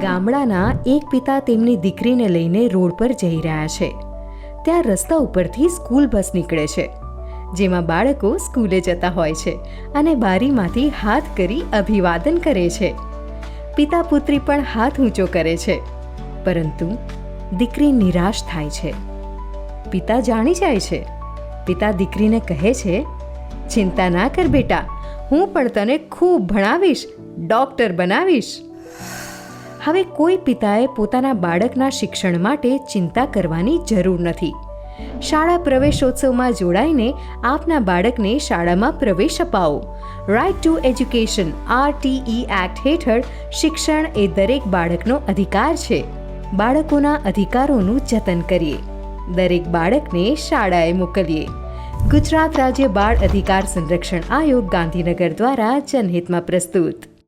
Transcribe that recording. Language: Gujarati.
ગામડાના એક પિતા તેમની દીકરીને લઈને રોડ પર જઈ રહ્યા છે. ત્યાં રસ્તા ઉપરથી સ્કૂલ બસ નીકળે છે, જેમાં બાળકો સ્કૂલે જતા હોય છે અને બારીમાંથી હાથ કરી અભિવાદન કરે છે. પિતા પુત્રી પણ હાથ ઊંચો કરે છે, પરંતુ દીકરી નિરાશ થાય છે. પિતા જાણી જાય છે. પિતા દીકરીને કહે છે, ચિંતા ના કર બેટા, હું પણ તને ખૂબ ભણાવીશ, ડૉક્ટર બનાવીશ. હવે કોઈ પિતાએ પોતાના બાળકના શિક્ષણ માટે ચિંતા કરવાની જરૂર નથી. શાળા પ્રવેશોત્સવમાં જોડાઈને આપના બાળકને શાળામાં પ્રવેશ અપાવો. Right to education RTE act હેઠળ શિક્ષણ એ દરેક બાળકનો અધિકાર છે. બાળકોના અધિકારોનું જતન કરીએ. દરેક બાળકને શાળાએ મોકલીએ. ગુજરાત રાજ્ય બાળ અધિકાર સંરક્ષણ આયોગ ગાંધીનગર દ્વારા જનહિતમાં પ્રસ્તુત.